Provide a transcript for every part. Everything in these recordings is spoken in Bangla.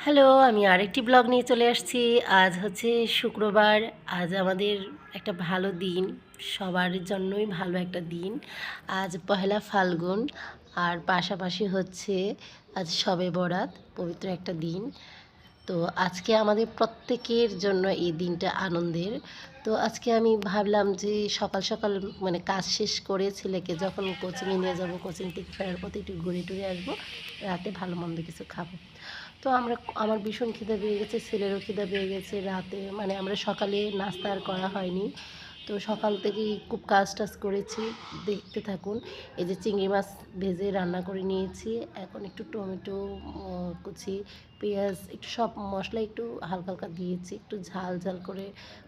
হ্যালো, আমি আরেকটি ব্লগ নিয়ে চলে আসছি। আজ হচ্ছে শুক্রবার। আজ আমাদের একটা ভালো দিন, সবার জন্যই ভালো একটা দিন। আজ পহেলা ফাল্গুন, আর পাশাপাশি হচ্ছে আজ শবে বরাত, পবিত্র একটা দিন। তো আজকে আমাদের প্রত্যেকের জন্য এই দিনটা আনন্দের। তো আজকে আমি ভাবলাম যে সকাল সকাল মানে কাজ শেষ করে ছেলেকে যখন কোচিংয়ে নিয়ে যাব, কোচিং থেকে ফেরার পথে একটু ঘুরে টুরে আসবো, রাতে ভালো মন্দ কিছু খাবো। তো আমার ভীষণ খিদে পেয়ে গেছে, ছেলেরও খিদে পেয়ে গেছে। রাতে মানে আমরা সকালে নাস্তা আর করা হয়নি, তো সকাল থেকেই খুব কাজ টাজ করেছি। দেখতে থাকুন। এই যে চিংড়ি মাছ ভেজে রান্না করে নিয়েছি। এখন একটু টমেটো কুচি, পেঁয়াজ, একটু সব মশলা একটু হালকা হালকা দিয়েছি, একটু ঝাল ঝাল করে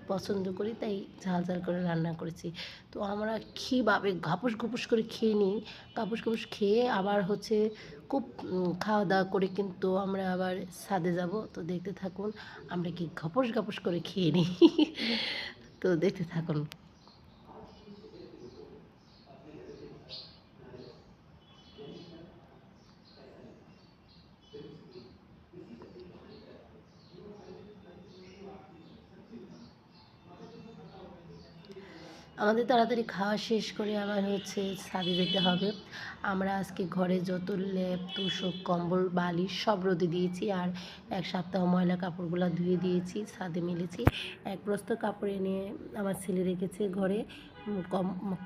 পছন্দ করি, তাই ঝাল ঝাল করে রান্না করেছি। তো আমরা কীভাবে ঘাপুস ঘুপুস করে খেয়ে নিই। ঘাপুস ঘুপুস খেয়ে আবার হচ্ছে খুব খাওয়া দাওয়া করে কিন্তু আমরা আবার ছাদে যাব। তো দেখতে থাকুন আমরা কি ঘপস ঘপস করে খেয়ে নিই। তো দেখতে থাকুন। আমাদের তাড়াতাড়ি খাওয়া শেষ করে আবার হচ্ছে ছাদে যেতে হবে। আমরা আজকে ঘরে যত লেপ তোশক কম্বল বালিশ সব রোদে দিয়েছি, আর এক সপ্তাহ ময়লা কাপড়গুলো ধুয়ে দিয়েছি, ছাদে মেলেছি। এক বস্তা কাপড় এনে আমার ছেলে রেখেছে ঘরে।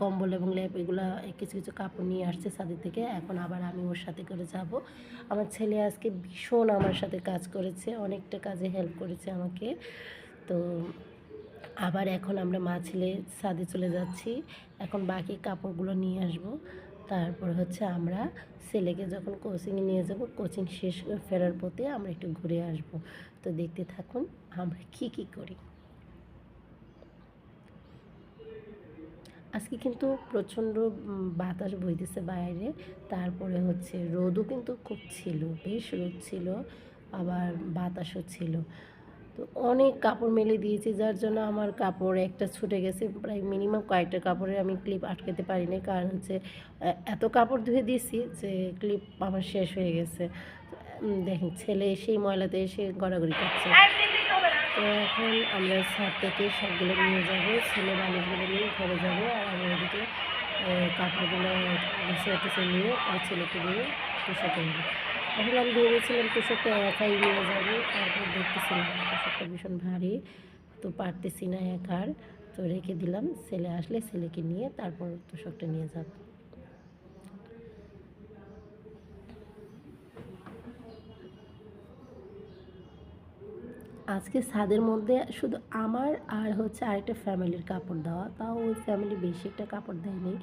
কম্বল এবং লেপ এগুলা কিছু কিছু কাপড় নিয়ে আসছে ছাদের থেকে। এখন আবার আমি ওর সাথে করে যাব। আমার ছেলে আজকে ভীষণ আমার সাথে কাজ করেছে, অনেকটা কাজে হেল্প করেছে আমাকে। তো আবার এখন আমরা মা ছেলে ছাদে চলে যাচ্ছি। এখন বাকি কাপড়গুলো নিয়ে আসব। তারপর হচ্ছে আমরা ছেলেকে যখন কোচিংয়ে নিয়ে যাব, কোচিং শেষ ফেরার পথে আমরা একটু ঘুরে আসব। তো দেখতে থাকুন আমরা কী করি। আজকে কিন্তু প্রচণ্ড বাতাস বইতেছে বাইরে। তারপরে হচ্ছে রোদও কিন্তু খুব ছিল, বেশ রোদ ছিল, আবার বাতাসও ছিল। তো অনেক কাপড় মেলে দিয়েছি, যার জন্য আমার কাপড় একটা ছুটে গেছে। প্রায় মিনিমাম কয়েকটা কাপড়ে আমি ক্লিপ আটকাতে পারিনি, কারণ হচ্ছে এত কাপড় ধুয়ে দিয়েছি যে ক্লিপ আমার শেষ হয়ে গেছে। দেখেন ছেলে এসেই ময়লাতে এসে গড়াগড়ি করছে। তো এখন আমরা ছাদ থেকে সবগুলো নিয়ে যাব, ছেলে বালিশগুলো নিয়ে ঘরে যাব, আর আমি ওদিকে কাপড়গুলো গুছিয়ে নিয়ে আর ছেলেকে নিয়ে তোষকে নেব। আসলে আমি ভেবেছিলাম তোষকটা একাই নিয়ে যাব, তারপর দেখতেছিলাম তোষকটা ভীষণ ভারী, তো পারতেছি না একার। তো রেখে দিলাম, ছেলে আসলে ছেলেকে নিয়ে তারপর তোষকটা নিয়ে যাব। আজকে ছাদের মধ্যে শুধু আমার আর হচ্ছে আরেকটা ফ্যামিলির কাপড় দেওয়া, তাও ওই ফ্যামিলি বেশি একটা কাপড় দেয়নি।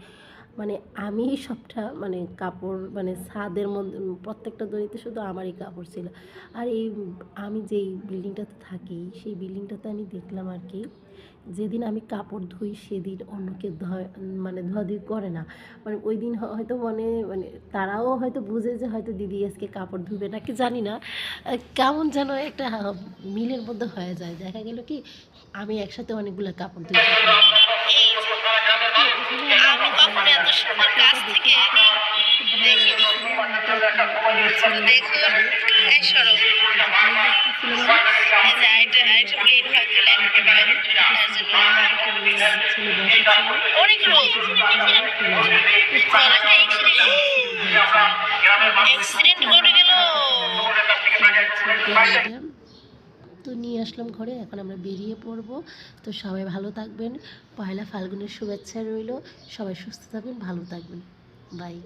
মানে আমি সবটা মানে কাপড় মানে ছাদের মধ্যে প্রত্যেকটা দড়িতে শুধু আমারই কাপড় ছিল। আর এই আমি যেই বিল্ডিংটাতে থাকি সেই বিল্ডিংটাতে আমি দেখলাম আর কি, যেদিন আমি কাপড় ধুই সেদিন অন্যকে মানে ধোয়াধুয়ি করে না। মানে ওই দিন হয়তো মানে তারাও হয়তো বুঝে যে হয়তো দিদি আজকে কাপড় ধুবে নাকি জানি না। কেমন যেন একটা মিলের মধ্যে হয়ে যায়। দেখা গেল কি আমি একসাথে অনেকগুলো কাপড় ধুই। আমি কখনো এত সুন্দর কাছ থেকে দেখিনি। দেখুন, এই সরো, এই যে আরেকটা প্লেন হয়তো ল্যান্ড করবে, অনেক রোদ, অ্যাক্সিডেন্ট করে গেল। তো নিয়ে আসলাম ঘরে, এখন আমরা বেরিয়ে পড়ব। তো সবাই ভালো থাকবেন, পয়লা ফাল্গুনের শুভেচ্ছা রইল। সবাই সুস্থ থাকবেন, ভালো থাকবেন। বাই।